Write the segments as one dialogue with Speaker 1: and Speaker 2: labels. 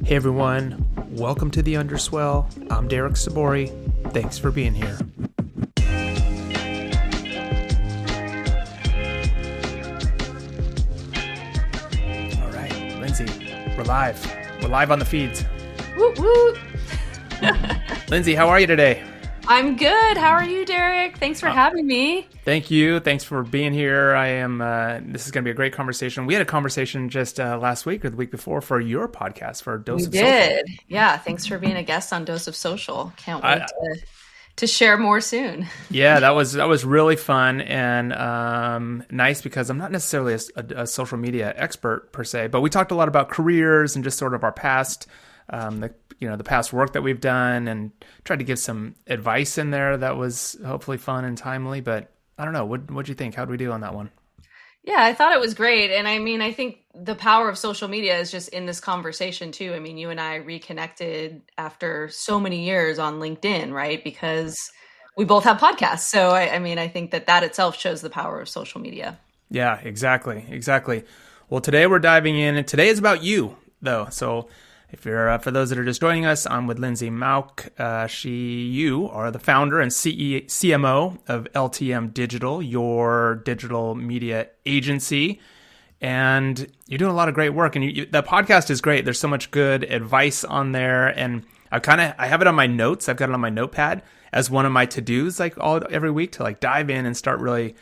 Speaker 1: Hey everyone, welcome to the Underswell. I'm Derek Sabori. Thanks for being here. All right, Lindsay, we're live. We're live on the feeds.
Speaker 2: Woot woot.
Speaker 1: Lindsay, how are you today?
Speaker 2: I'm good. How are you, Derek? Thanks for having me.
Speaker 1: Thank you. Thanks for being here. This is going to be a great conversation. We had a conversation just last week or the week before for your podcast, for Dose of Social.
Speaker 2: We did. Yeah. Thanks for being a guest on Dose of Social. Can't wait to share more soon.
Speaker 1: Yeah, that was really fun and nice because I'm not necessarily a social media expert per se, but we talked a lot about careers and just sort of our past, the past work that we've done, and tried to give some advice in there that was hopefully fun and timely. But I don't know, what'd you think? How'd we do on that one?
Speaker 2: Yeah, I thought it was great. And I mean, I think the power of social media is just in this conversation too. I mean, you and I reconnected after so many years on LinkedIn, right? Because we both have podcasts. So I think that itself shows the power of social media.
Speaker 1: Yeah, exactly. Well, today we're diving in, and today is about you though. So if you're, for those that are just joining us, I'm with Lindsay Mauch. You are the founder and CMO of LTM Digital, your digital media agency. And you're doing a lot of great work. And the podcast is great. There's so much good advice on there. And I have it on my notes. I've got it on my notepad as one of my to-dos, every week, to dive in and start really,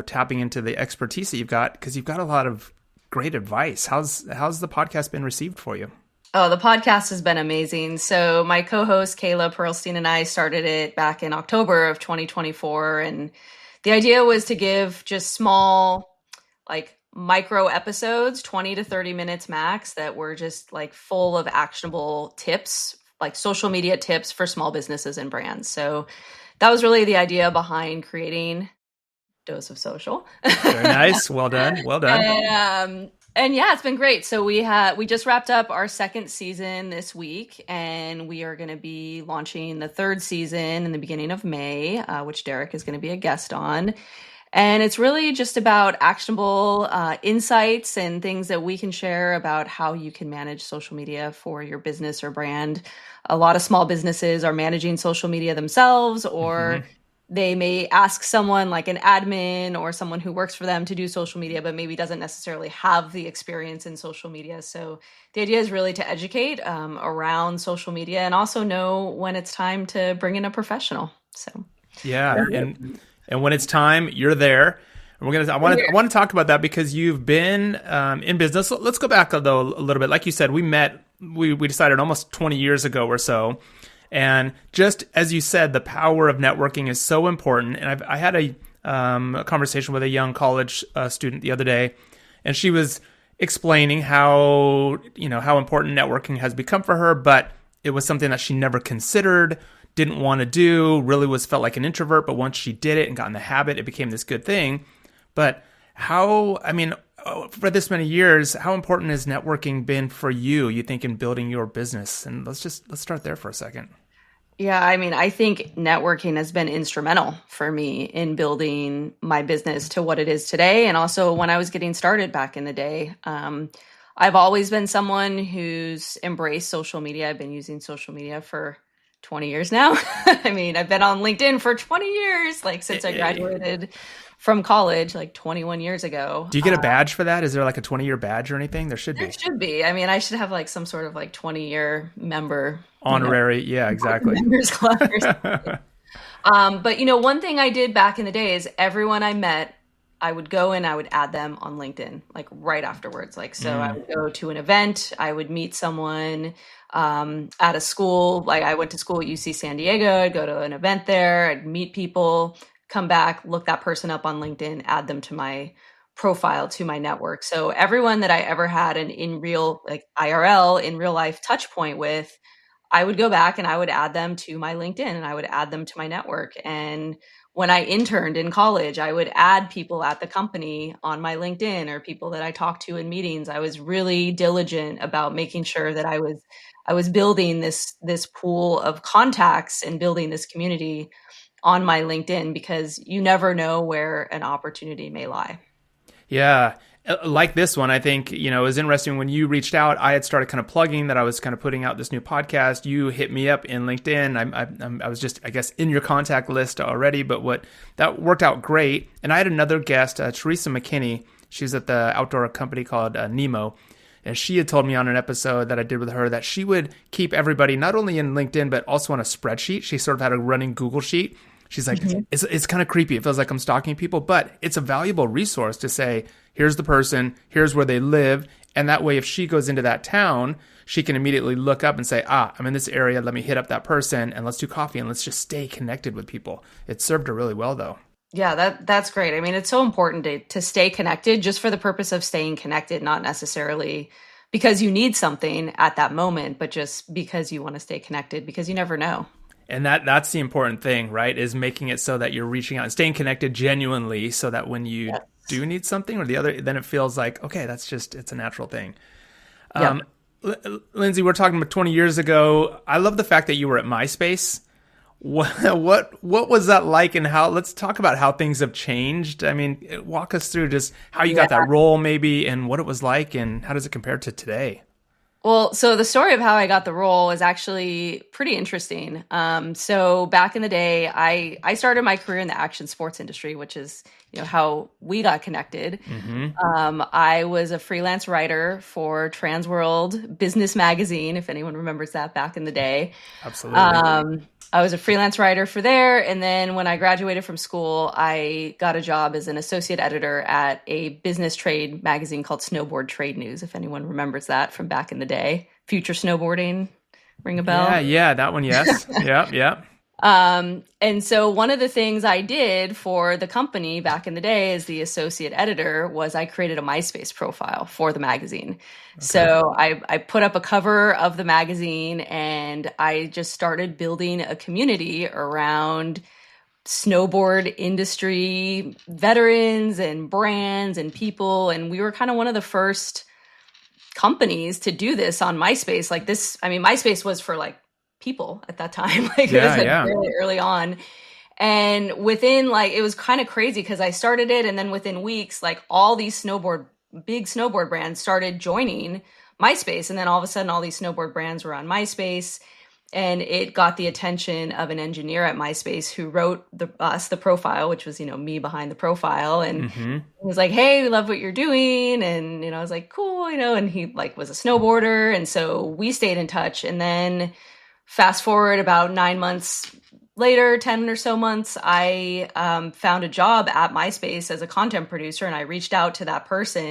Speaker 1: tapping into the expertise that you've got, because you've got a lot of great advice. How's the podcast been received for you?
Speaker 2: Oh, the podcast has been amazing. So my co-host, Kayla Pearlstein, and I started it back in October of 2024. And the idea was to give just small, micro episodes, 20 to 30 minutes max, that were just full of actionable tips, like social media tips for small businesses and brands. So that was really the idea behind creating Dose of Social.
Speaker 1: Very nice. Well done.
Speaker 2: And yeah, it's been great. So we just wrapped up our second season this week, and we are going to be launching the third season in the beginning of May, which Derek is going to be a guest on. And it's really just about actionable insights and things that we can share about how you can manage social media for your business or brand. A lot of small businesses are managing social media themselves, or they may ask someone like an admin or someone who works for them to do social media, but maybe doesn't necessarily have the experience in social media. So the idea is really to educate around social media, and also know when it's time to bring in a professional. So
Speaker 1: yeah, and when it's time, you're there. And I want to talk about that because you've been in business. Let's go back though a little bit. Like you said, we decided almost 20 years ago or so. And just as you said, the power of networking is so important. And I had a conversation with a young college student the other day, and she was explaining how important networking has become for her, but it was something that she never considered, didn't want to do, really felt like an introvert. But once she did it and got in the habit, it became this good thing. But for this many years, how important has networking been for you think, in building your business? And let's start there for a second.
Speaker 2: Yeah, I think networking has been instrumental for me in building my business to what it is today. And also when I was getting started back in the day, I've always been someone who's embraced social media. I've been using social media for 20 years now. I've been on LinkedIn for 20 years, since I graduated from college, 21 years ago.
Speaker 1: Do you get a badge for that? Is there a 20-year badge or anything? There should be.
Speaker 2: There should be. I should have some sort of 20-year member.
Speaker 1: Honorary. Yeah, exactly.
Speaker 2: Members club or something. But one thing I did back in the day is everyone I met, I would go and I would add them on LinkedIn, right afterwards. I would go to an event, I would meet someone at a school. I went to school at UC San Diego. I'd go to an event there, I'd meet people, come back, look that person up on LinkedIn, add them to my profile, to my network. So everyone that I ever had an in real, IRL, in real life touch point with, I would go back and I would add them to my LinkedIn, and I would add them to my network. And when I interned in college, I would add people at the company on my LinkedIn, or people that I talked to in meetings. I was really diligent about making sure that I was building this pool of contacts and building this community on my LinkedIn, because you never know where an opportunity may lie.
Speaker 1: Yeah. like this one, I think, it was interesting when you reached out. I had started kind of plugging that I was kind of putting out this new podcast. You hit me up in LinkedIn. I was just, I guess, in your contact list already, but that worked out great. And I had another guest, Teresa McKinney. She's at the outdoor company called Nemo. And she had told me on an episode that I did with her that she would keep everybody not only in LinkedIn, but also on a spreadsheet. She sort of had a running Google sheet. She's like, it's kind of creepy. It feels like I'm stalking people, but it's a valuable resource to say, here's the person, here's where they live. And that way, if she goes into that town, she can immediately look up and say, I'm in this area. Let me hit up that person and let's do coffee and let's just stay connected with people. It served her really well, though.
Speaker 2: Yeah, that's great. I mean, it's so important to stay connected just for the purpose of staying connected, not necessarily because you need something at that moment, but just because you want to stay connected because you never know.
Speaker 1: And that's the important thing, right? Is making it so that you're reaching out and staying connected genuinely so that when you do need something or the other, then it feels like, okay, it's a natural thing. Lindsay, we're talking about 20 years ago. I love the fact that you were at MySpace. What was that like, and let's talk about how things have changed. I mean, walk us through just how you got that role maybe and what it was like and how does it compare to today?
Speaker 2: Well, so the story of how I got the role is actually pretty interesting. So back in the day, I started my career in the action sports industry, which is, how we got connected. I was a freelance writer for Transworld Business Magazine, if anyone remembers that back in the day.
Speaker 1: Absolutely.
Speaker 2: I was a freelance writer for there. And then when I graduated from school, I got a job as an associate editor at a business trade magazine called Snowboard Trade News, if anyone remembers that from back in the day. Future Snowboarding, ring a bell?
Speaker 1: Yeah, that one, yes. Yeah.
Speaker 2: And so one of the things I did for the company back in the day as the associate editor was I created a MySpace profile for the magazine. Okay. So I put up a cover of the magazine and I just started building a community around snowboard industry veterans and brands and people. And we were kind of one of the first companies to do this on MySpace. Like this, I mean, MySpace was for like people at that time. It was really early on. And within it was kind of crazy because I started it and then within weeks, all these big snowboard brands started joining MySpace. And then all of a sudden all these snowboard brands were on MySpace and it got the attention of an engineer at MySpace who wrote the profile, which was, me behind the profile. And he was like, hey, we love what you're doing. And, I was like, cool, and he was a snowboarder. And so we stayed in touch. And then fast forward about 9 months later, 10 or so months, I found a job at MySpace as a content producer. And I reached out to that person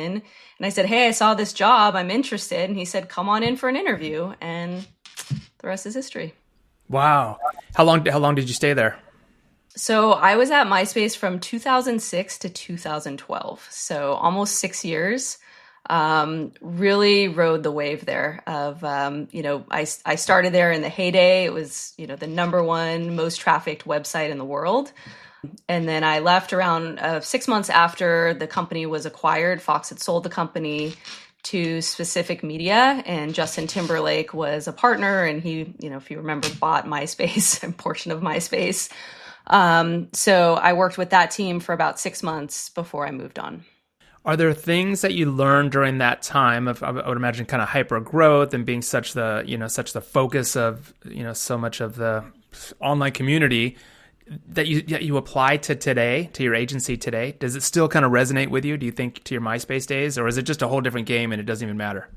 Speaker 2: and I said, hey, I saw this job. I'm interested. And he said, come on in for an interview. And the rest is history.
Speaker 1: Wow. How long did you stay there?
Speaker 2: So I was at MySpace from 2006 to 2012. So almost 6 years. Really rode the wave there of, I started there in the heyday. It was, the number one most trafficked website in the world. And then I left around 6 months after the company was acquired. Fox had sold the company to Specific Media and Justin Timberlake was a partner. And he, if you remember, bought MySpace, a portion of MySpace. So I worked with that team for about 6 months before I moved on.
Speaker 1: Are there things that you learned during that time of, I would imagine, kind of hyper growth and being such the focus of, so much of the online community that you apply to today, to your agency today? Does it still kind of resonate with you, do you think, to your MySpace days, or is it just a whole different game and it doesn't even matter?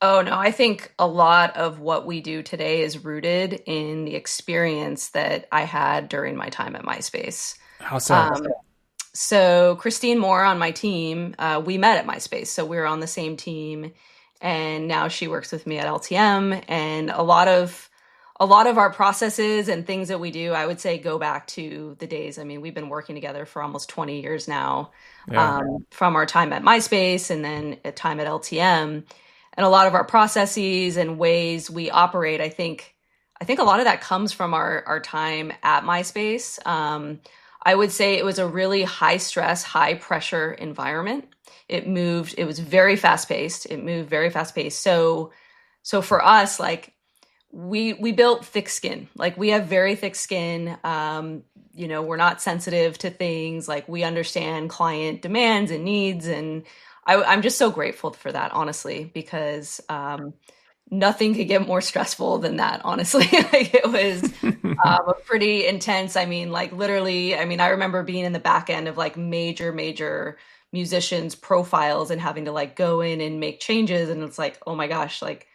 Speaker 2: Oh, no, I think a lot of what we do today is rooted in the experience that I had during my time at MySpace.
Speaker 1: How so?
Speaker 2: So Christine Moore on my team, we met at MySpace. So we were on the same team and now she works with me at LTM. And a lot of our processes and things that we do, I would say go back to the days. I mean, we've been working together for almost 20 years now, from our time at MySpace and then a time at LTM. And a lot of our processes and ways we operate, I think a lot of that comes from our time at MySpace. I would say it was a really high stress, high pressure environment. It was very fast paced. It moved very fast paced. So for us, we built thick skin. We have very thick skin. We're not sensitive to things. We understand client demands and needs. And I'm just so grateful for that, honestly, because nothing could get more stressful than that, honestly. Like it was a pretty intense. I mean, like literally, I mean, I remember being in the back end of like major musicians' profiles and having to like go in and make changes. And it's like, oh my gosh, like,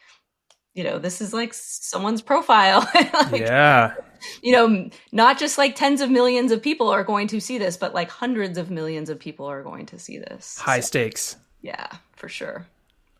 Speaker 2: this is like someone's profile. Like,
Speaker 1: Yeah.
Speaker 2: Not just like tens of millions of people are going to see this, but like hundreds of millions of people are going to see this.
Speaker 1: High stakes.
Speaker 2: Yeah, for sure.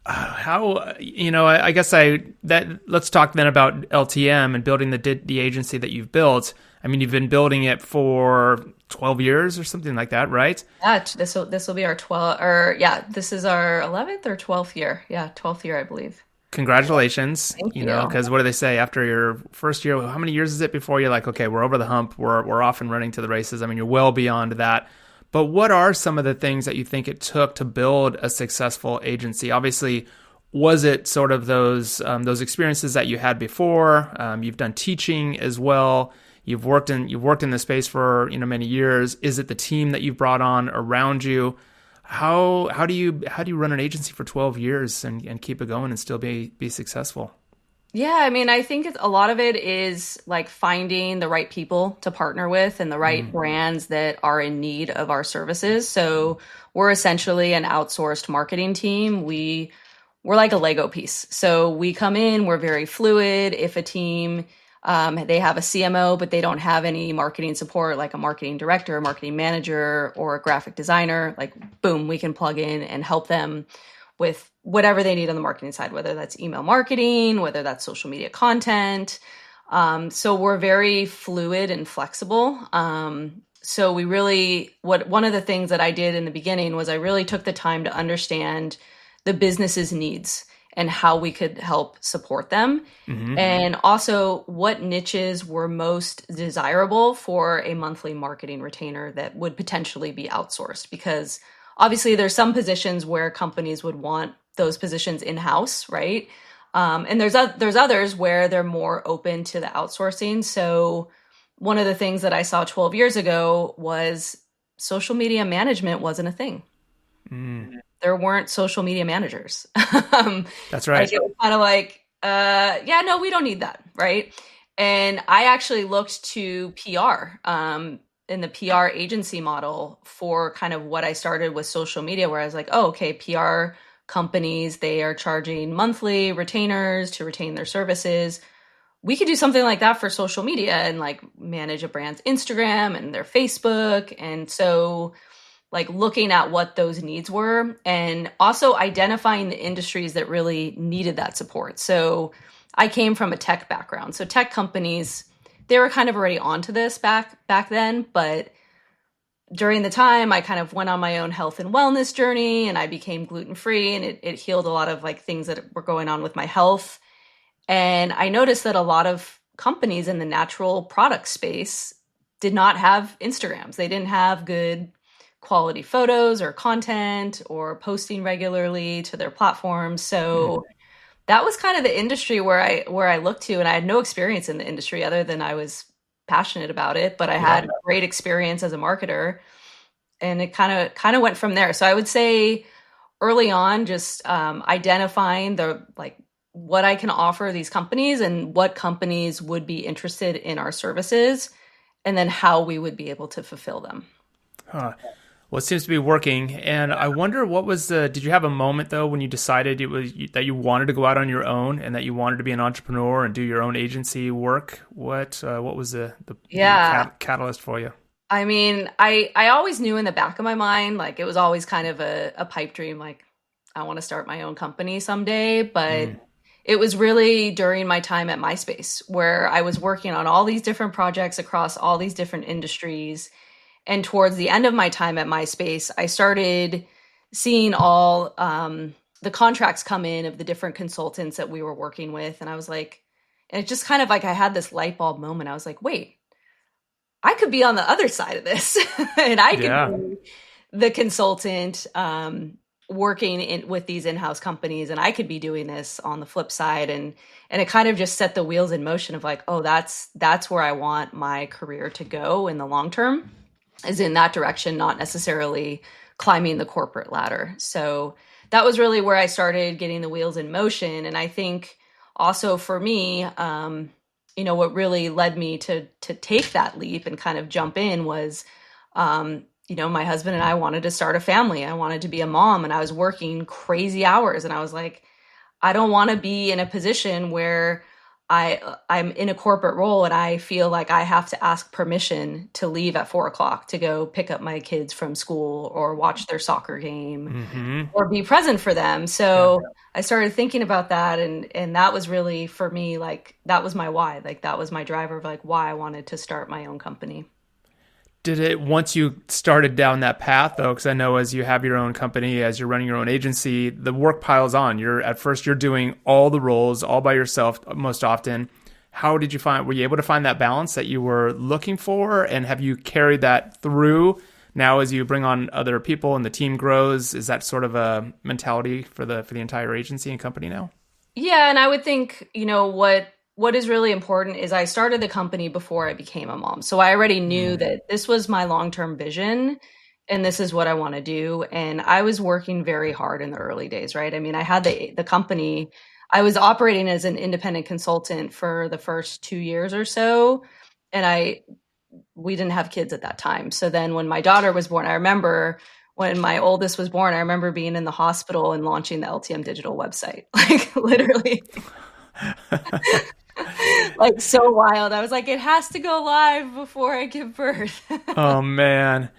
Speaker 1: How, I guess let's talk then about LTM and building the agency that you've built. I mean, you've been building it for 12 years or something like that, right?
Speaker 2: Yeah, this will be our 12, or yeah, this is our 11th or 12th year. Yeah, 12th year, I believe.
Speaker 1: Congratulations.
Speaker 2: Thank you.
Speaker 1: Because what do they say after your first year? How many years is it before you're like, okay, we're over the hump, we're off and running to the races? I mean, you're well beyond that. But what are some of the things that you think it took to build a successful agency? Obviously, was it sort of those experiences that you had before? You've done teaching as well. You've worked in the space for many years. Is it the team that you've brought on around you? How do you run an agency for 12 years and keep it going and still be successful?
Speaker 2: Yeah, I mean, I think a lot of it is like finding the right people to partner with and the right brands that are in need of our services. So we're essentially an outsourced marketing team. We're like a Lego piece. So we come in, we're very fluid. If a team, they have a CMO, but they don't have any marketing support, like a marketing director, a marketing manager, or a graphic designer, like boom, we can plug in and help them with whatever they need on the marketing side, whether that's email marketing, whether that's social media content. So we're very fluid and flexible. So we really, one of the things that I did in the beginning was I really took the time to understand the business's needs and how we could help support them. Mm-hmm. And also what niches were most desirable for a monthly marketing retainer that would potentially be outsourced, because obviously there's some positions where companies would want those positions in-house, right? And there's others where they're more open to the outsourcing. So one of the things that I saw 12 years ago was social media management wasn't a thing. There weren't social media managers.
Speaker 1: That's right.
Speaker 2: Like it was kind of like, no, we don't need that, right? And I actually looked to PR in the PR agency model for kind of what I started with social media, where I was like, oh, okay, PR companies, they are charging monthly retainers to retain their services. We could do something like that for social media and like manage a brand's Instagram and their Facebook. And so like looking at what those needs were and also identifying the industries that really needed that support. So I came from a tech background. So tech companies, they were kind of already onto this back then, but during the time I kind of went on my own health and wellness journey and I became gluten-free, and it healed a lot of like things that were going on with my health. And I noticed that a lot of companies in the natural product space did not have Instagrams. They didn't have good quality photos or content or posting regularly to their platforms. So that was kind of the industry where I looked to, and I had no experience in the industry other than I was passionate about it, but I had great experience as a marketer, and it kind of went from there. So I would say early on, just identifying the like what I can offer these companies and what companies would be interested in our services, and then how we would be able to fulfill them.
Speaker 1: Huh. Well, it seems to be working. And I wonder did you have a moment though when you decided that you wanted to go out on your own and that you wanted to be an entrepreneur and do your own agency work? What was the catalyst for you?
Speaker 2: I mean, I always knew in the back of my mind, like it was always kind of a pipe dream, like I want to start my own company someday. But it was really during my time at MySpace where I was working on all these different projects across all these different industries. And towards the end of my time at MySpace, I started seeing all the contracts come in of the different consultants that we were working with. And I was like, and it just kind of like I had this light bulb moment. I was like, wait, I could be on the other side of this. And I could be the consultant working with these in-house companies. And I could be doing this on the flip side. And it kind of just set the wheels in motion of like, oh, that's where I want my career to go in the long term, is in that direction, not necessarily climbing the corporate ladder. So that was really where I started getting the wheels in motion. And I think also for me, what really led me to take that leap and kind of jump in was, my husband and I wanted to start a family. I wanted to be a mom, and I was working crazy hours. And I was like, I don't want to be in a position where I'm in a corporate role and I feel like I have to ask permission to leave at 4:00 to go pick up my kids from school or watch their soccer game or be present for them. So I started thinking about that. And that was really, for me, like, that was my why. Like, that was my driver of like why I wanted to start my own company.
Speaker 1: Did it, once you started down that path though, because I know as you have your own company, as you're running your own agency, the work piles on. At first you're doing all the roles all by yourself most often. How did you were you able to find that balance that you were looking for? And have you carried that through now as you bring on other people and the team grows? Is that sort of a mentality for the entire agency and company now?
Speaker 2: Yeah. And I would think, what is really important is I started the company before I became a mom. So I already knew that this was my long-term vision and this is what I want to do. And I was working very hard in the early days, right? I mean, I had the company, I was operating as an independent consultant for the first 2 years or so. And we didn't have kids at that time. So then when my daughter was born, I remember when my oldest was born, I remember being in the hospital and launching the LTM Digital website, like literally. Like, so wild. I was like, it has to go live before I give birth.
Speaker 1: Oh man.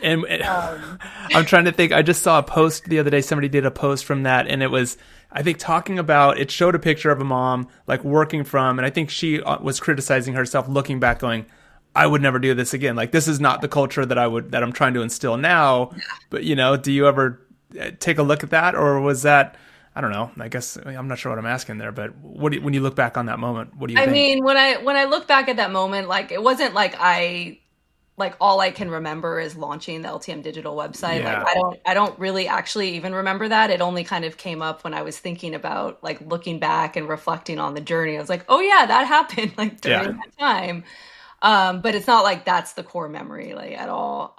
Speaker 1: And I'm trying to think, I just saw a post the other day, somebody did a post from that, and it was, I think, talking about, it showed a picture of a mom like working from, and I think she was criticizing herself, looking back going, I would never do this again. Like, this is not the culture that I'm trying to instill now. But do you ever take a look at that, or was that, I don't know. I guess I'm not sure what I'm asking there, but when you look back on that moment, what do you think?
Speaker 2: I mean, when I look back at that moment, like, it wasn't like all I can remember is launching the LTM Digital website.
Speaker 1: Yeah.
Speaker 2: Like, I don't really actually even remember that. It only kind of came up when I was thinking about, like, looking back and reflecting on the journey. I was like, oh yeah, that happened like during that time. But it's not like that's the core memory, like, at all.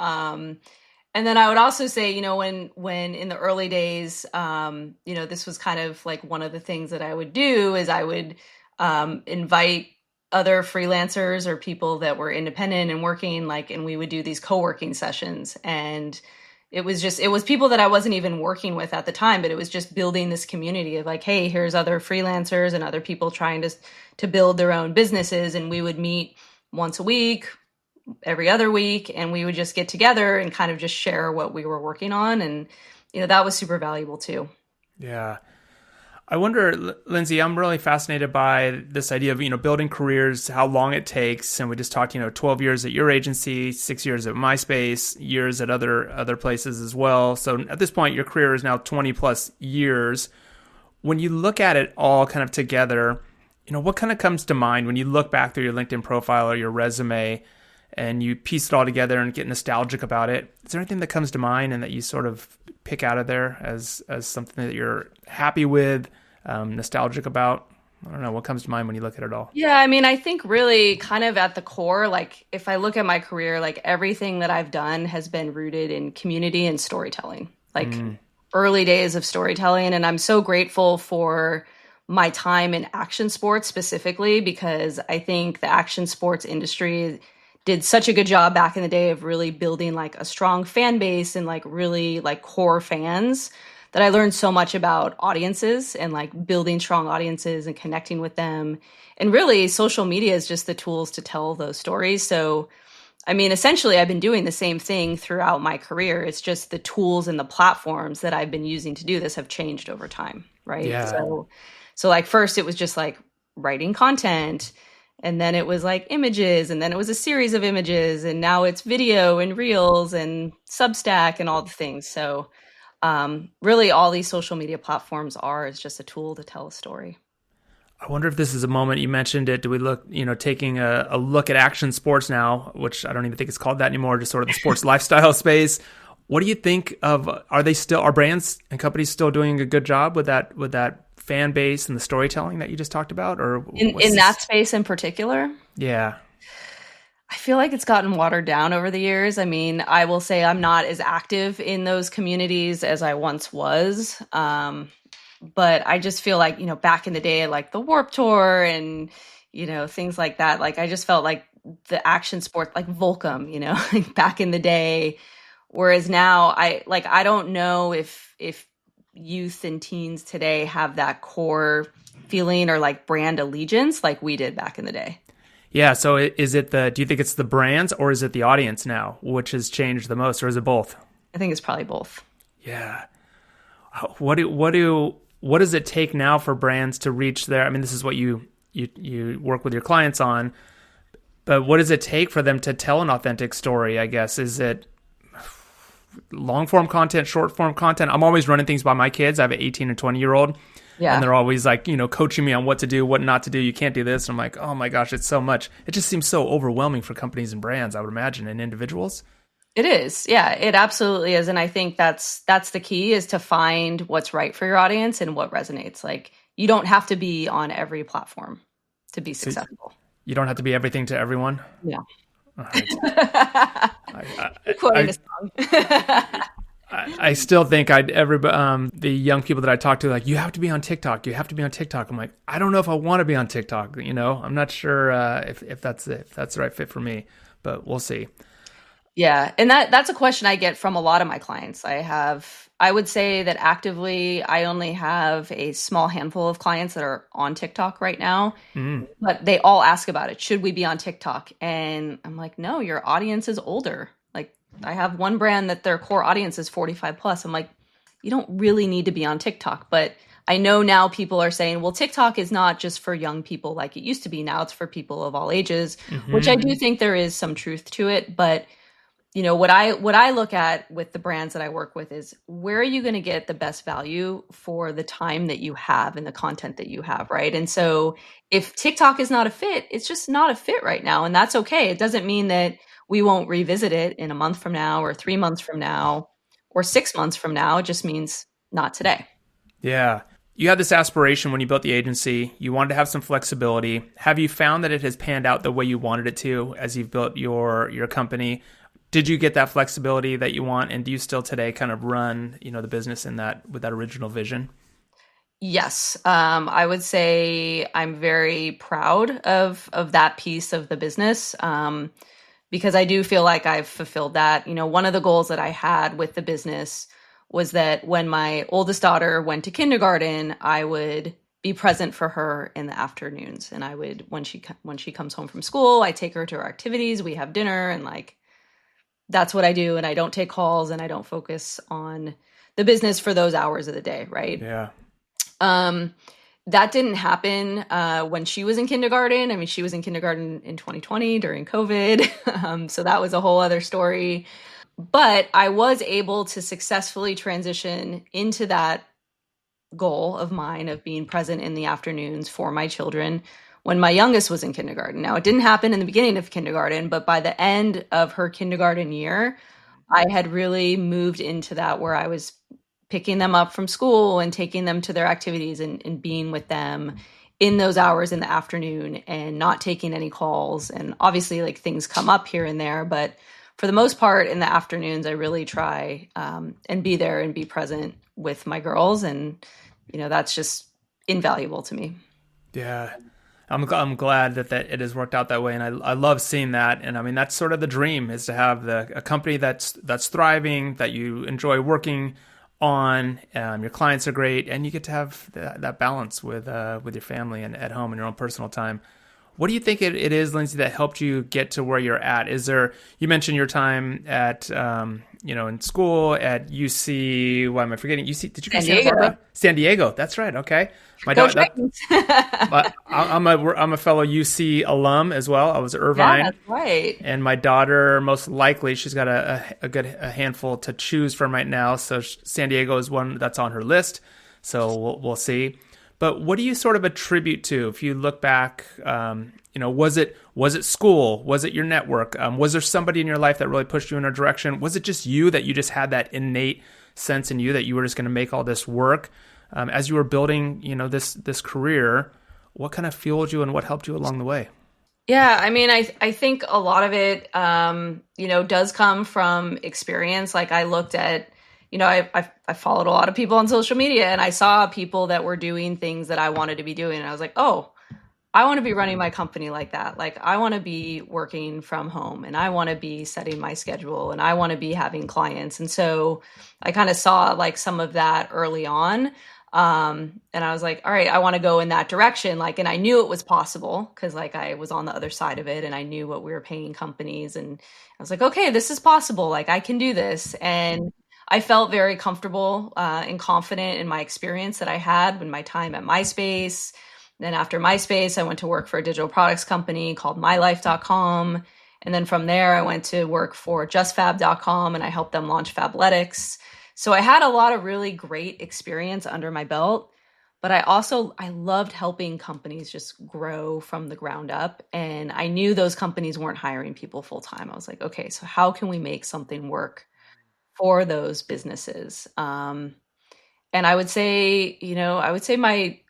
Speaker 2: And then I would also say, when in the early days, this was kind of like one of the things that I would do is I would invite other freelancers or people that were independent and working, like, and we would do these co-working sessions. And it was people that I wasn't even working with at the time, but it was just building this community of like, hey, here's other freelancers and other people trying to build their own businesses. And we would meet once a week, every other week, and we would just get together and kind of just share what we were working on. And, that was super valuable too.
Speaker 1: Yeah. I wonder, Lindsay, I'm really fascinated by this idea of, building careers, how long it takes. And we just talked, 12 years at your agency, 6 years at MySpace, years at other places as well. So at this point, your career is now 20 plus years. When you look at it all kind of together, what kind of comes to mind when you look back through your LinkedIn profile or your resume and you piece it all together and get nostalgic about it? Is there anything that comes to mind and that you sort of pick out of there as something that you're happy with, nostalgic about? I don't know. What comes to mind when you look at it all?
Speaker 2: Yeah, I mean, I think really kind of at the core, like, if I look at my career, like, everything that I've done has been rooted in community and storytelling, like early days of storytelling. And I'm so grateful for my time in action sports specifically, because I think the action sports industry did such a good job back in the day of really building like a strong fan base and like really like core fans, that I learned so much about audiences and like building strong audiences and connecting with them. And really, social media is just the tools to tell those stories. So, I mean, essentially, I've been doing the same thing throughout my career. It's just the tools and the platforms that I've been using to do this have changed over time, right?
Speaker 1: Yeah.
Speaker 2: So like, first it was just like writing content, and then it was like images, and then it was a series of images, and now it's video and reels and Substack and all the things. So really, all these social media platforms is just a tool to tell a story.
Speaker 1: I wonder if this is a moment, you mentioned it, do we look, taking a look at action sports now, which I don't even think it's called that anymore, just sort of the sports lifestyle space. What do you think of, are brands and companies still doing a good job with that fan base and the storytelling that you just talked about? Or
Speaker 2: in that space in particular?
Speaker 1: Yeah.
Speaker 2: I feel like it's gotten watered down over the years. I mean, I will say I'm not as active in those communities as I once was. But I just feel like, back in the day, like the Warped Tour and, things like that, like I just felt like the action sport, like Volcom, like back in the day. Whereas now I don't know if youth and teens today have that core feeling or like brand allegiance like we did back in the day.
Speaker 1: Yeah. So do you think it's the brands or is it the audience now, which has changed the most, or is it both?
Speaker 2: I think it's probably both.
Speaker 1: Yeah. What does it take now for brands to reach their, I mean, this is what you work with your clients on, but what does it take for them to tell an authentic story, I guess? Is it long form content, short form content? I'm always running things by my kids. I have an 18 and 20-year-old. Yeah. And they're always like, coaching me on what to do, what not to do. You can't do this. And I'm like, oh my gosh, it's so much. It just seems so overwhelming for companies and brands, I would imagine, and individuals.
Speaker 2: It is. Yeah, it absolutely is. And I think that's the key, is to find what's right for your audience and what resonates. Like, you don't have to be on every platform to be successful.
Speaker 1: You don't have to be everything to everyone?
Speaker 2: Yeah.
Speaker 1: All right.
Speaker 2: Quoting a song.
Speaker 1: I still think the young people that I talk to, like, you have to be on TikTok. You have to be on TikTok. I'm like, I don't know if I want to be on TikTok. I'm not sure if that's the right fit for me, but we'll see.
Speaker 2: Yeah. And that's a question I get from a lot of my clients. I would say that actively, I only have a small handful of clients that are on TikTok right now, but they all ask about it. Should we be on TikTok? And I'm like, no, your audience is older. Like, I have one brand that their core audience is 45 plus. I'm like, you don't really need to be on TikTok. But I know now people are saying, well, TikTok is not just for young people like it used to be. Now it's for people of all ages, which I do think there is some truth to it. But what I look at with the brands that I work with is, where are you going to get the best value for the time that you have and the content that you have, right? And so if TikTok is not a fit, it's just not a fit right now. And that's okay. It doesn't mean that we won't revisit it in a month from now or 3 months from now or 6 months from now. It just means not today.
Speaker 1: Yeah. You had this aspiration when you built the agency. You wanted to have some flexibility. Have you found that it has panned out the way you wanted it to as you've built your company? Did you get that flexibility that you want? And do you still today kind of run, the business with that original vision?
Speaker 2: Yes. I would say I'm very proud of that piece of the business, because I do feel like I've fulfilled that. One of the goals that I had with the business was that when my oldest daughter went to kindergarten, I would be present for her in the afternoons. And I would, when she comes home from school, I take her to her activities, we have dinner, and that's what I do. And I don't take calls and I don't focus on the business for those hours of the day. Right.
Speaker 1: Yeah.
Speaker 2: That didn't happen when she was in kindergarten. I mean, she was in kindergarten in 2020 during COVID. So that was a whole other story. But I was able to successfully transition into that goal of mine of being present in the afternoons for my children when my youngest was in kindergarten. Now, it didn't happen in the beginning of kindergarten, but by the end of her kindergarten year, I had really moved into that, where I was picking them up from school and taking them to their activities and being with them in those hours in the afternoon and not taking any calls. And obviously, things come up here and there, but for the most part, in the afternoons, I really try and be there and be present with my girls. And, that's just invaluable to me.
Speaker 1: Yeah. I'm glad that it has worked out that way, and I love seeing that. And I mean, that's sort of the dream, is to have a company that's thriving, that you enjoy working on. Your clients are great, and you get to have that balance with your family and at home and your own personal time. What do you think it is, Lindsay, that helped you get to where you're at? You mentioned your time at in school at UC. Why am I forgetting? UC? Did you go to Santa Barbara? San Diego. That's right. Okay. My daughter. I'm a fellow UC alum as well. I was at Irvine.
Speaker 2: Yeah, that's right.
Speaker 1: And my daughter, most likely, she's got a handful to choose from right now. So San Diego is one that's on her list. So we'll see. But what do you sort of attribute to, if you look back? Was it school? Was it your network? Was there somebody in your life that really pushed you in a direction? Was it just you, that you just had that innate sense in you that you were just going to make all this work? As you were building, this career, what kind of fueled you and what helped you along the way?
Speaker 2: Yeah, I mean, I think a lot of it, does come from experience. Like I looked at, I followed a lot of people on social media, and I saw people that were doing things that I wanted to be doing, and I was like, oh, I want to be running my company like that. Like I want to be working from home, and I want to be setting my schedule, and I want to be having clients. And so I kind of saw like some of that early on. And I was like, all right, I want to go in that direction. Like, and I knew it was possible because like I was on the other side of it and I knew what we were paying companies. And I was like, okay, this is possible. Like I can do this. And I felt very comfortable and confident in my experience that I had in my time at MySpace. Then after MySpace, I went to work for a digital products company called mylife.com. And then from there, I went to work for justfab.com and I helped them launch Fabletics. So I had a lot of really great experience under my belt, but I loved helping companies just grow from the ground up. And I knew those companies weren't hiring people full time. I was like, okay, so how can we make something work for those businesses? And I would say,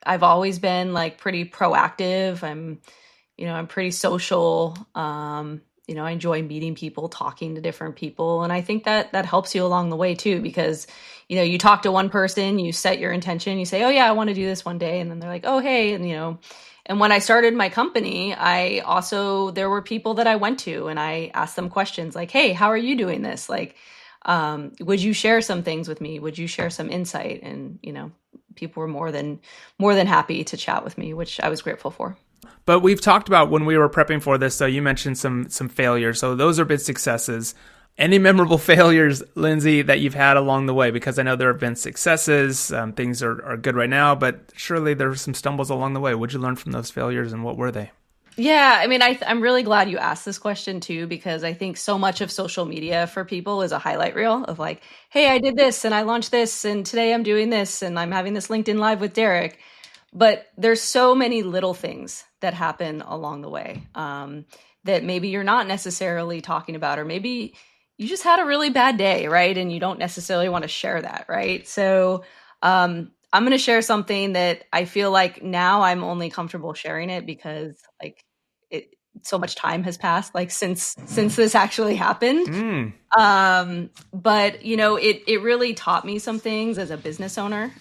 Speaker 2: I've always been like pretty proactive. I'm pretty social. I enjoy meeting people, talking to different people. And I think that helps you along the way too, because, you talk to one person, you set your intention, you say, oh yeah, I want to do this one day. And then they're like, oh, hey. And when I started my company, there were people that I went to and I asked them questions like, hey, how are you doing this? Like, would you share some things with me? Would you share some insight? And, people were more than happy to chat with me, which I was grateful for.
Speaker 1: But we've talked about when we were prepping for this, so you mentioned some failures. So those are big successes. Any memorable failures, Lindsay, that you've had along the way? Because I know there have been successes. Things are good right now, but surely there were some stumbles along the way. What'd you learn from those failures and what were they?
Speaker 2: Yeah, I mean, I'm really glad you asked this question too, because I think so much of social media for people is a highlight reel of like, hey, I did this and I launched this and today I'm doing this and I'm having this LinkedIn Live with Derek. But there's so many little things that happen along the way that maybe you're not necessarily talking about, or maybe you just had a really bad day, right? And you don't necessarily want to share that, right? So I'm going to share something that I feel like now I'm only comfortable sharing it because like so much time has passed, like since this actually happened. But it really taught me some things as a business owner.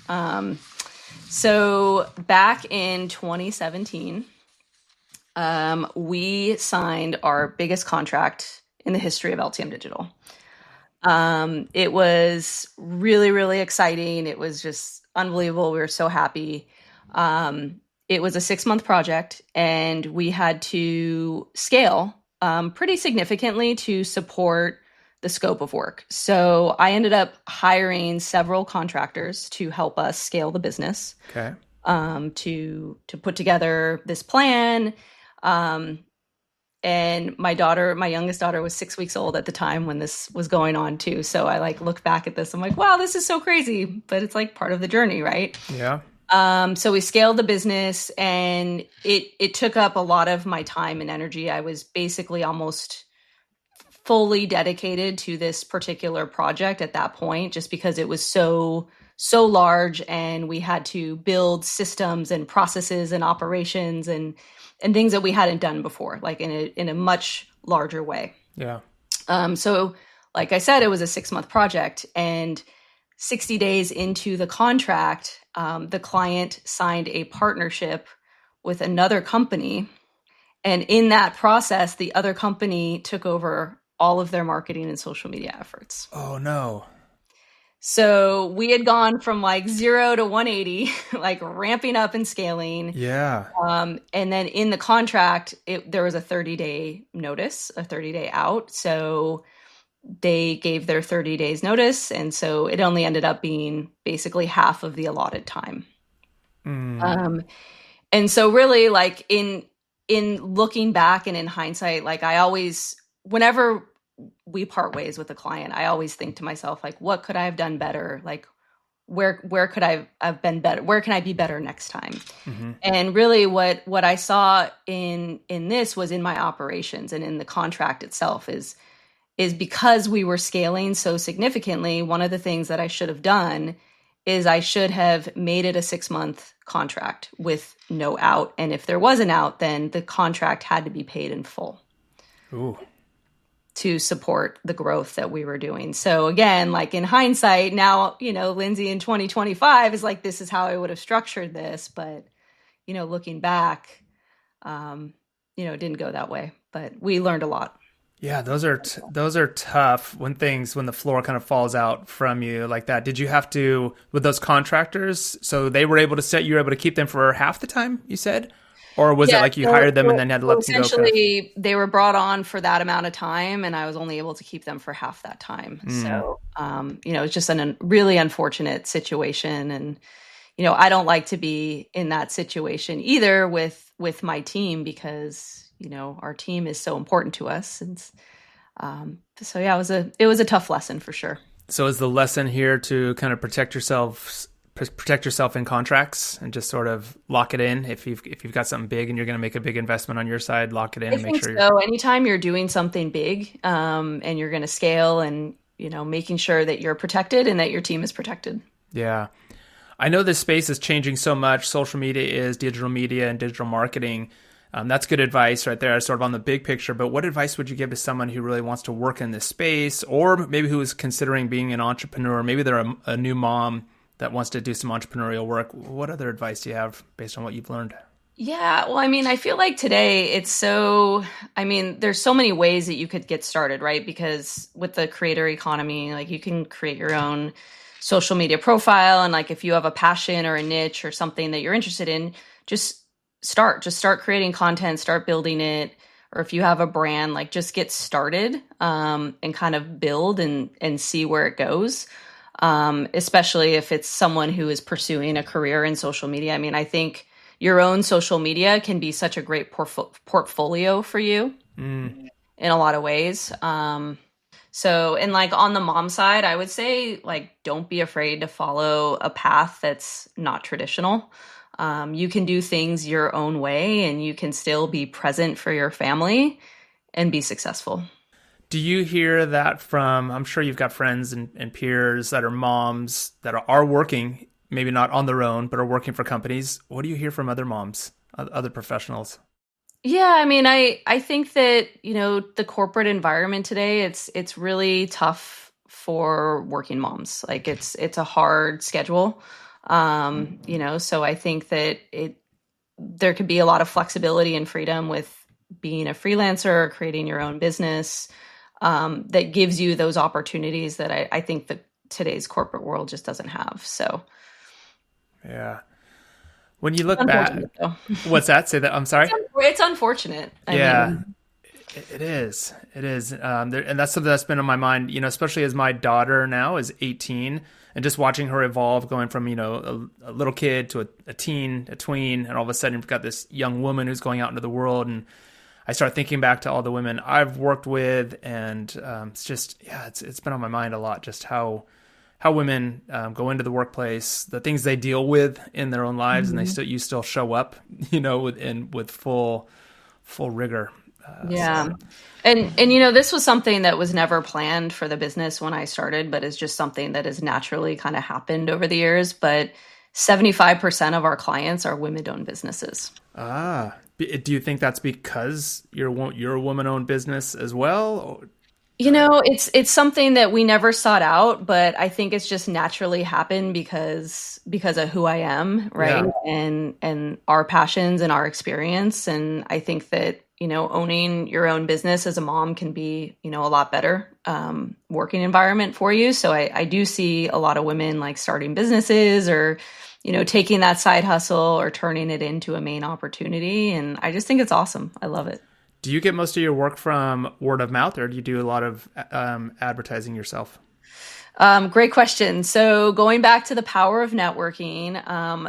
Speaker 2: So back in 2017, we signed our biggest contract in the history of LTM Digital. It was really, really exciting. It was just unbelievable. We were so happy. It was a 6-month project and we had to scale pretty significantly to support the scope of work. So I ended up hiring several contractors to help us scale the business.
Speaker 1: Okay.
Speaker 2: To put together this plan. And my youngest daughter was 6 weeks old at the time when this was going on too. So I like look back at this, I'm like, wow, this is so crazy, but it's like part of the journey, right?
Speaker 1: Yeah.
Speaker 2: So we scaled the business and it took up a lot of my time and energy. I was basically almost fully dedicated to this particular project at that point, just because it was so large and we had to build systems and processes and operations and things that we hadn't done before, like in a much larger way.
Speaker 1: Yeah.
Speaker 2: So like I said, it was a 6-month project, and 60 days into the contract, the client signed a partnership with another company. And in that process, the other company took over all of their marketing and social media efforts.
Speaker 1: Oh, no.
Speaker 2: So we had gone from like 0 to 180, like ramping up and scaling.
Speaker 1: Yeah.
Speaker 2: And then in the contract, there was a 30-day notice, a 30-day out. So they gave their 30 days notice. And so it only ended up being basically half of the allotted time. And so really like in looking back and in hindsight, like whenever we part ways with a client, I always think to myself, like, what could I have done better? Like, where could I have been better? Where can I be better next time? Mm-hmm. And really what I saw in this was in my operations and in the contract itself is because we were scaling so significantly. One of the things that I should have done is I should have made it a 6-month contract with no out. And if there was an out, then the contract had to be paid in full.
Speaker 1: Ooh.
Speaker 2: To support the growth that we were doing. So again, like in hindsight, now, Lindsay in 2025 is like, this is how I would have structured this. But, looking back, it didn't go that way, but we learned a lot.
Speaker 1: Yeah, those are tough when the floor kind of falls out from you like that. Did you have to, with those contractors, so you were able to keep them for half the time, you said? Or was it like you hired them and then had to let them go?
Speaker 2: Essentially, they were brought on for that amount of time, and I was only able to keep them for half that time. So, it's just a really unfortunate situation. And, I don't like to be in that situation either with my team because, our team is so important to us. And so, yeah, it was a tough lesson for sure.
Speaker 1: So is the lesson here to kind of protect yourself in contracts and just sort of lock it in if you've got something big and you're going to make a big investment on your side, lock it in and make sure
Speaker 2: anytime you're doing something big and you're going to scale and making sure that you're protected and that your team is protected.
Speaker 1: Yeah, I know this space is changing so much. Social media is digital media and digital marketing. That's good advice right there, sort of on the big picture. But what advice would you give to someone who really wants to work in this space, or maybe who is considering being an entrepreneur? Maybe they're a new mom that wants to do some entrepreneurial work. What other advice do you have based on what you've learned?
Speaker 2: Yeah, well, I feel like today there's so many ways that you could get started, right? Because with the creator economy, like you can create your own social media profile. And like if you have a passion or a niche or something that you're interested in, just start creating content, start building it. Or if you have a brand, like just get started and kind of build and see where it goes. Especially if it's someone who is pursuing a career in social media. I think your own social media can be such a great portfolio for you in a lot of ways. So, and like on the mom side, I would say like, don't be afraid to follow a path that's not traditional. You can do things your own way and you can still be present for your family and be successful.
Speaker 1: Do you hear that from, I'm sure you've got friends and peers that are moms that are working, maybe not on their own, but are working for companies. What do you hear from other moms, other professionals?
Speaker 2: Yeah, I think that, the corporate environment today, it's really tough for working moms. Like it's a hard schedule. So I think that there could be a lot of flexibility and freedom with being a freelancer or creating your own business. That gives you those opportunities that I think that today's corporate world just doesn't have. So,
Speaker 1: yeah. When you look back, what's that? Say that. I'm sorry.
Speaker 2: It's unfortunate.
Speaker 1: It is. It is. And that's something that's been on my mind, especially as my daughter now is 18 and just watching her evolve, going from, a little kid to a teen, a tween, and all of a sudden you've got this young woman who's going out into the world. And I start thinking back to all the women I've worked with, and it's been on my mind a lot, just how women go into the workplace, the things they deal with in their own lives, and you still show up, with full rigor.
Speaker 2: Yeah. So. And this was something that was never planned for the business when I started, but is just something that has naturally kind of happened over the years. But 75% of our clients are women-owned businesses.
Speaker 1: Ah. Do you think that's because you're a woman-owned business as well?
Speaker 2: It's something that we never sought out, but I think it's just naturally happened because of who I am, right? Yeah. And our passions and our experience. And I think that, owning your own business as a mom can be, a lot better working environment for you. So I do see a lot of women like starting businesses or taking that side hustle or turning it into a main opportunity. And I just think it's awesome. I love it.
Speaker 1: Do you get most of your work from word of mouth, or do you do a lot of advertising yourself?
Speaker 2: Great question. So going back to the power of networking,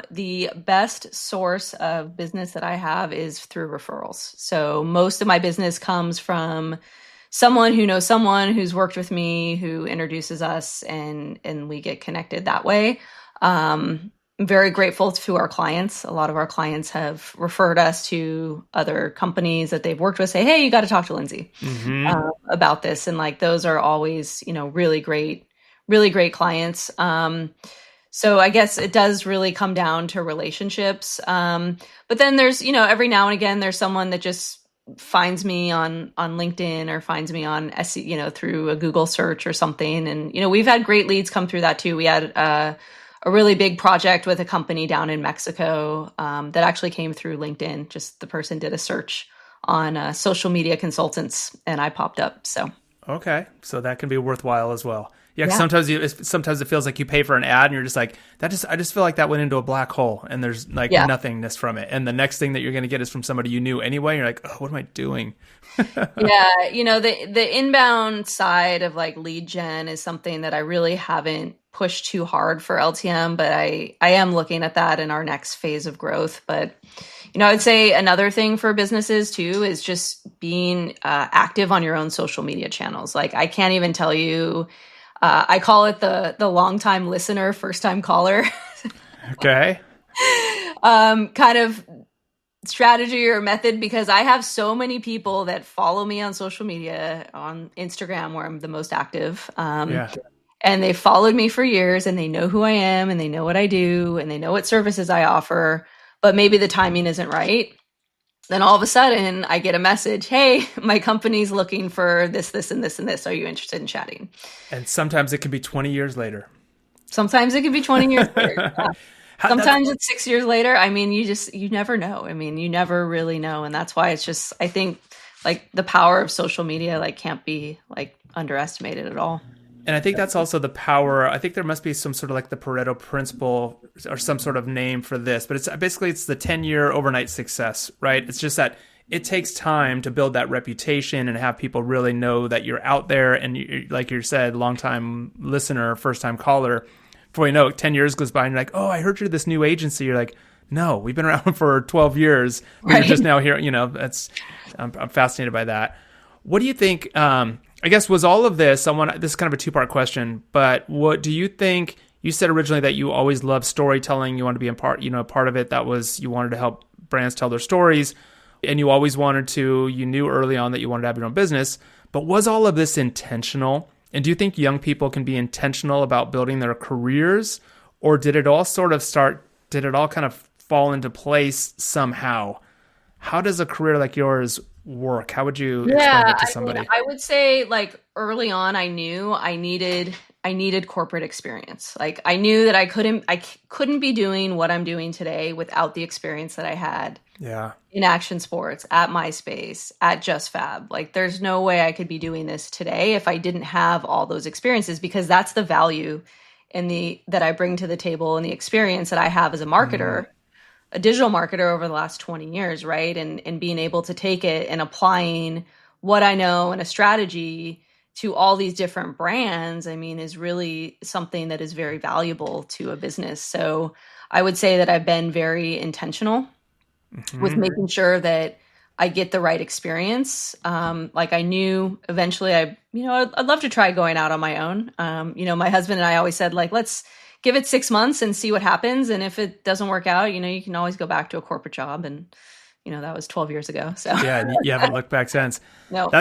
Speaker 2: the best source of business that I have is through referrals. So most of my business comes from someone who knows someone who's worked with me, who introduces us, and we get connected that way. I'm very grateful to our clients. A lot of our clients have referred us to other companies that they've worked with, say, hey, you got to talk to Lindsay about this. And like, those are always, really great clients. So I guess it does really come down to relationships. But then there's, every now and again, there's someone that just finds me on LinkedIn or finds me on through a Google search or something. And, we've had great leads come through that too. We had a really big project with a company down in Mexico that actually came through LinkedIn. Just the person did a search on social media consultants and I popped up. So.
Speaker 1: Okay. So that can be worthwhile as well. Yeah,
Speaker 2: Yeah.
Speaker 1: sometimes it feels like you pay for an ad and you're just like, I just feel like that went into a black hole and there's like nothingness from it. And the next thing that you're going to get is from somebody you knew anyway. You're like, oh, what am I doing?
Speaker 2: Yeah, the inbound side of like lead gen is something that I really haven't pushed too hard for LTM, but I am looking at that in our next phase of growth. But I would say another thing for businesses too is just being active on your own social media channels. Like I can't even tell you. I call it the long time listener, first time caller.
Speaker 1: Okay.
Speaker 2: Kind of strategy or method, because I have so many people that follow me on social media, on Instagram where I'm the most active. And they followed me for years and they know who I am and they know what I do and they know what services I offer, but maybe the timing isn't right. Then all of a sudden I get a message, hey, my company's looking for this, and this, and this. Are you interested in chatting?
Speaker 1: And sometimes it can be 20 years later.
Speaker 2: Sometimes it can be 20 years later. Sometimes it's 6 years later. I mean, you never know. I mean, you never really know. And that's why it's just, I think like the power of social media, like can't be like underestimated at all.
Speaker 1: And I think that's also the power. I think there must be some sort of like the Pareto principle or some sort of name for this, but it's the 10-year overnight success, right? It's just that it takes time to build that reputation and have people really know that you're out there. And you, like you said, longtime listener, first time caller, before you know it, 10 years goes by and you're like, oh, I heard you're this new agency. You're like, no, we've been around for 12 years. We're just now here. I'm fascinated by that. What do you think? I guess was all of this, this is kind of a two-part question, but what do you think? You said originally that you always loved storytelling. You wanted to be a part of it. That was, you wanted to help brands tell their stories, and you always you knew early on that you wanted to have your own business, but was all of this intentional? And do you think young people can be intentional about building their careers, or did it all kind of fall into place somehow? How does a career like yours work? How would you explain it to somebody?
Speaker 2: I would say like early on, I knew I needed corporate experience. Like I knew that I couldn't be doing what I'm doing today without the experience that I had in action sports, at MySpace, at JustFab. Like there's no way I could be doing this today if I didn't have all those experiences, because that's the value that I bring to the table and the experience that I have as a marketer. A digital marketer over the last 20 years, right? And being able to take it and applying what I know and a strategy to all these different brands, I mean, is really something that is very valuable to a business. So I would say that I've been very intentional with making sure that I get the right experience. Like I knew eventually I'd love to try going out on my own. My husband and I always said, like, let's give it 6 months and see what happens. And if it doesn't work out, you can always go back to a corporate job. And, that was 12 years ago. So
Speaker 1: yeah, you haven't looked back since.
Speaker 2: No.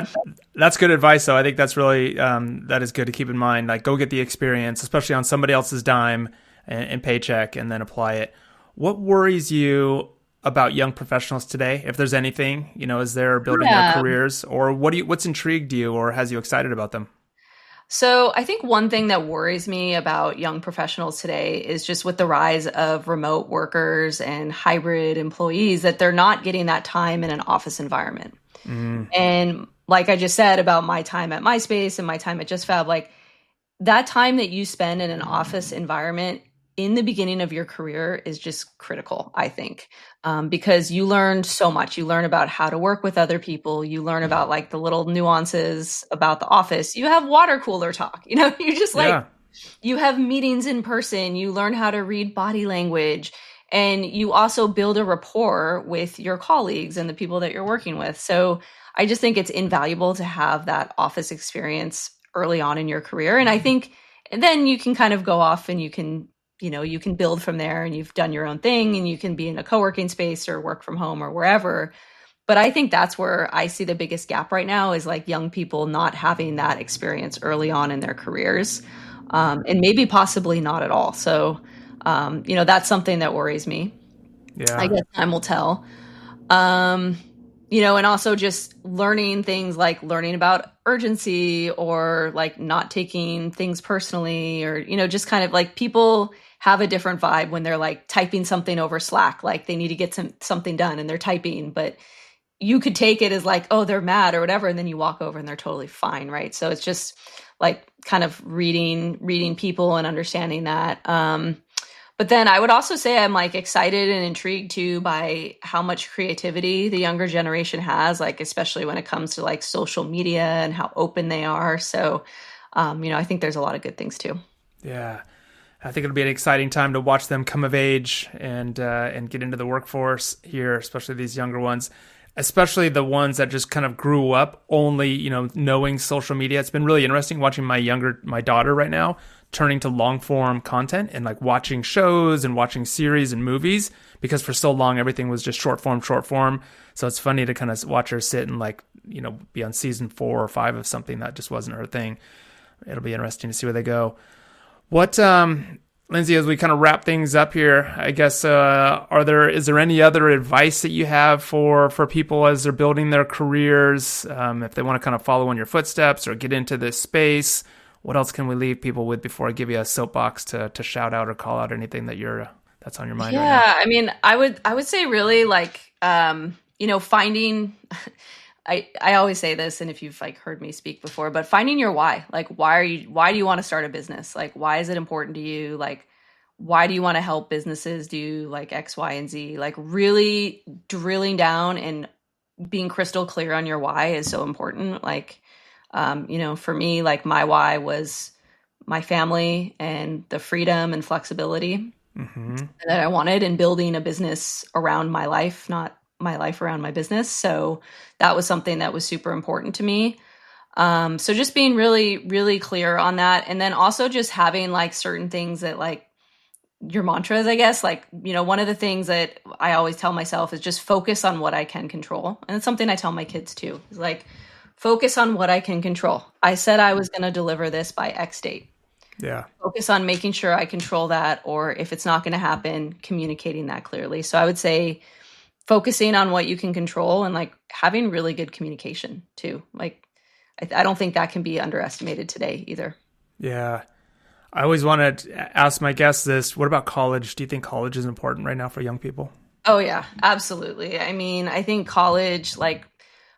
Speaker 1: That's good advice, though. I think that's really, that is good to keep in mind. Like go get the experience, especially on somebody else's dime and paycheck, and then apply it. What worries you about young professionals today? If there's anything, as they're building their careers, or what's intrigued you or has you excited about them?
Speaker 2: So I think one thing that worries me about young professionals today is just with the rise of remote workers and hybrid employees, that they're not getting that time in an office environment. And like I just said about my time at MySpace and my time at JustFab, like that time that you spend in an office environment in the beginning of your career is just critical, I think, because you learn so much. You learn about how to work with other people. You learn about like the little nuances about the office. You have water cooler talk, you just you have meetings in person. You learn how to read body language, and you also build a rapport with your colleagues and the people that you're working with. So I just think it's invaluable to have that office experience early on in your career. And I think then you can kind of go off and you can build from there, and you've done your own thing, and you can be in a co-working space or work from home or wherever. But I think that's where I see the biggest gap right now is like young people not having that experience early on in their careers, and maybe possibly not at all. So That's something that worries me.
Speaker 1: Yeah.
Speaker 2: I guess time will tell. And also just learning things like learning about urgency or like not taking things personally or, just kind of like people have a different vibe when they're like typing something over Slack, like they need to get something done and they're typing, but you could take it as like, oh, they're mad or whatever. And then you walk over and they're totally fine. Right. So it's just like kind of reading people and understanding that. But then I would also say I'm like excited and intrigued too by how much creativity the younger generation has, like especially when it comes to like social media and how open they are. So, I think there's a lot of good things too.
Speaker 1: Yeah. I think it'll be an exciting time to watch them come of age and get into the workforce here, especially these younger ones, especially the ones that just kind of grew up only, knowing social media. It's been really interesting watching my daughter right now turning to long form content and like watching shows and watching series and movies, because for so long everything was just short form. So it's funny to kind of watch her sit and like, be on season 4 or 5 of something that just wasn't her thing. It'll be interesting to see where they go. What, Lindsay, as we kind of wrap things up here, I guess, is there any other advice that you have for people as they're building their careers, if they want to kind of follow in your footsteps or get into this space? What else can we leave people with before I give you a soapbox to shout out or call out anything that's on your mind right now?
Speaker 2: Yeah, I mean, I would say really like, finding, I always say this, and if you've like heard me speak before, but finding your why, like, why do you want to start a business? Like, why is it important to you? Like, why do you want to help businesses do like X, Y, and Z? Like really drilling down and being crystal clear on your why is so important. Like, for me, like my why was my family and the freedom and flexibility that I wanted in building a business around my life, not my life around my business. So that was something that was super important to me. So just being really, really clear on that. And then also just having like certain things that like your mantras, I guess, like, one of the things that I always tell myself is just focus on what I can control. And it's something I tell my kids too. It's like, focus on what I can control. I said I was going to deliver this by X date.
Speaker 1: Yeah.
Speaker 2: Focus on making sure I control that, or if it's not going to happen, communicating that clearly. So I would say focusing on what you can control and like having really good communication too. Like, I don't think that can be underestimated today either.
Speaker 1: Yeah. I always want to ask my guests this. What about college? Do you think college is important right now for young people?
Speaker 2: Oh yeah, absolutely. I mean, I think college, like,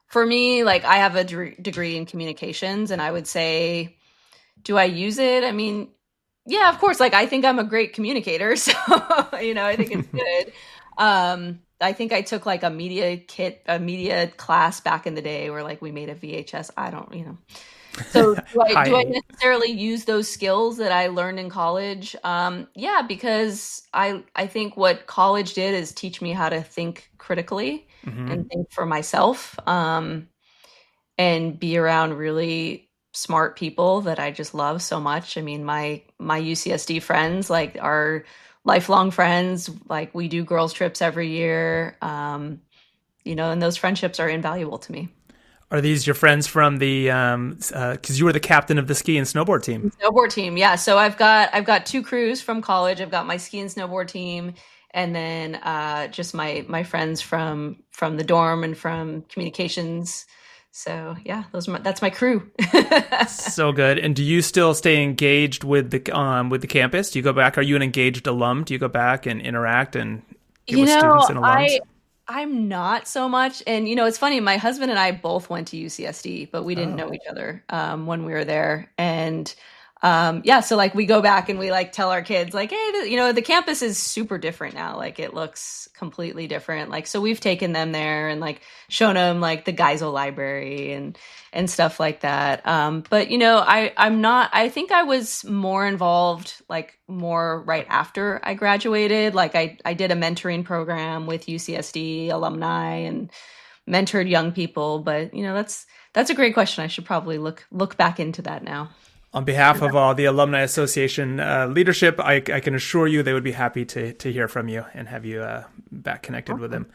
Speaker 2: for me, like I have a degree in communications, and I would say, do I use it? I mean, yeah, of course. Like I think I'm a great communicator, so I think it's good. I think I took like a media class back in the day where like we made a VHS. I don't. So do I necessarily use those skills that I learned in college? Yeah, because I think what college did is teach me how to think critically and think for myself, and be around really smart people that I just love so much. I mean, my UCSD friends, like, are lifelong friends. Like, we do girls trips every year, and those friendships are invaluable to me.
Speaker 1: Are these your friends from the, because you were the captain of the ski and snowboard team?
Speaker 2: Snowboard team, yeah. So I've got 2 crews from college. I've got my ski and snowboard team, and then just my friends from the dorm and from communications. So yeah, that's my crew.
Speaker 1: So good. And do you still stay engaged with the campus? Do you go back? Are you an engaged alum? Do you go back and interact and get with students and alums?
Speaker 2: I'm not so much. And, it's funny. My husband and I both went to UCSD, but we didn't know each other when we were there. And so like we go back and we like tell our kids like, hey, the campus is super different now. Like it looks completely different. Like, so we've taken them there and like shown them like the Geisel library and stuff like that. But I think I was more involved, like more right after I graduated. Like I did a mentoring program with UCSD alumni and mentored young people. But, that's a great question. I should probably look back into that now.
Speaker 1: On behalf of all the Alumni Association leadership, I can assure you they would be happy to hear from you and have you back connected with them.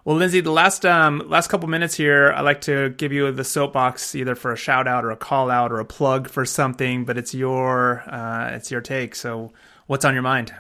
Speaker 1: Well, Lindsay, the last couple minutes here, I'd like to give you the soapbox either for a shout out or a call out or a plug for something, but it's your take. So what's on your mind?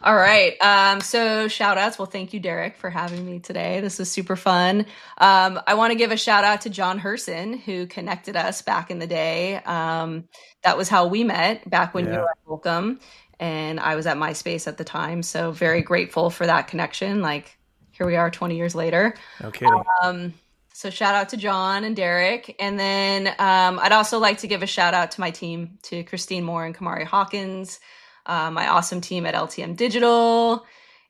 Speaker 2: All right. So shout outs. Well, thank you, Derek, for having me today. This was super fun. I want to give a shout out to John Herson, who connected us back in the day. That was how we met back when you were at Welcome, and I was at MySpace at the time. So very grateful for that connection. Like, here we are 20 years later.
Speaker 1: No kidding.
Speaker 2: So shout out to John and Derek. And then I'd also like to give a shout out to my team, to Christine Moore and Kamari Hawkins, my awesome team at LTM Digital,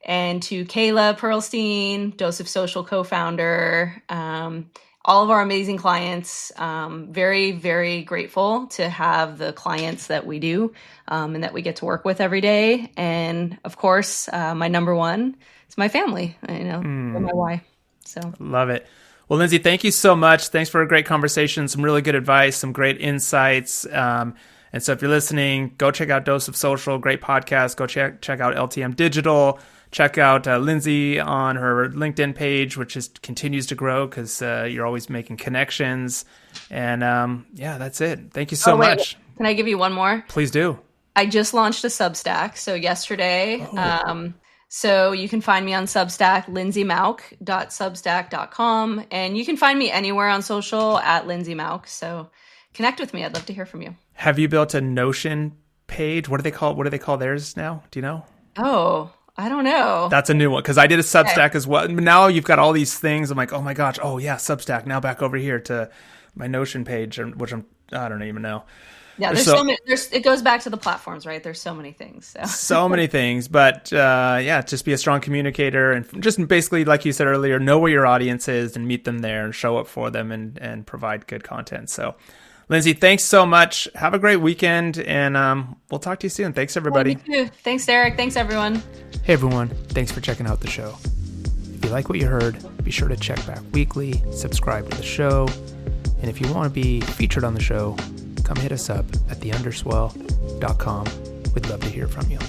Speaker 2: and to Kayla Pearlstein, Dose of Social co-founder, all of our amazing clients. Very, very grateful to have the clients that we do and that we get to work with every day. And of course, my number one is my family, and my why. So
Speaker 1: love it. Well, Lindsay, thank you so much. Thanks for a great conversation, some really good advice, some great insights. And so if you're listening, go check out Dose of Social, great podcast. Go check out LTM Digital. Check out Lindsay on her LinkedIn page, which continues to grow because you're always making connections. And that's it. Thank you so much.
Speaker 2: Can I give you one more?
Speaker 1: Please do.
Speaker 2: I just launched a Substack. So yesterday, so you can find me on Substack, lindsaymauch.substack.com. And you can find me anywhere on social at Lindsay Mauch. So connect with me. I'd love to hear from you.
Speaker 1: Have you built a Notion page? What do they call theirs now? Do you know?
Speaker 2: Oh, I don't know.
Speaker 1: That's a new one because I did a Substack as well. Now you've got all these things. I'm like, oh my gosh. Oh yeah, Substack. Now back over here to my Notion page, which I don't even know.
Speaker 2: Yeah, there's so many. It goes back to the platforms, right? There's so many things.
Speaker 1: So many things, but just be a strong communicator and just basically, like you said earlier, know where your audience is and meet them there and show up for them and provide good content. So, Lindsay, thanks so much. Have a great weekend, and we'll talk to you soon. Thanks, everybody.
Speaker 2: Yeah, you too. Thanks, Derek. Thanks, everyone.
Speaker 1: Hey, everyone. Thanks for checking out the show. If you like what you heard, be sure to check back weekly, subscribe to the show, and if you want to be featured on the show, come hit us up at theunderswell.com. We'd love to hear from you.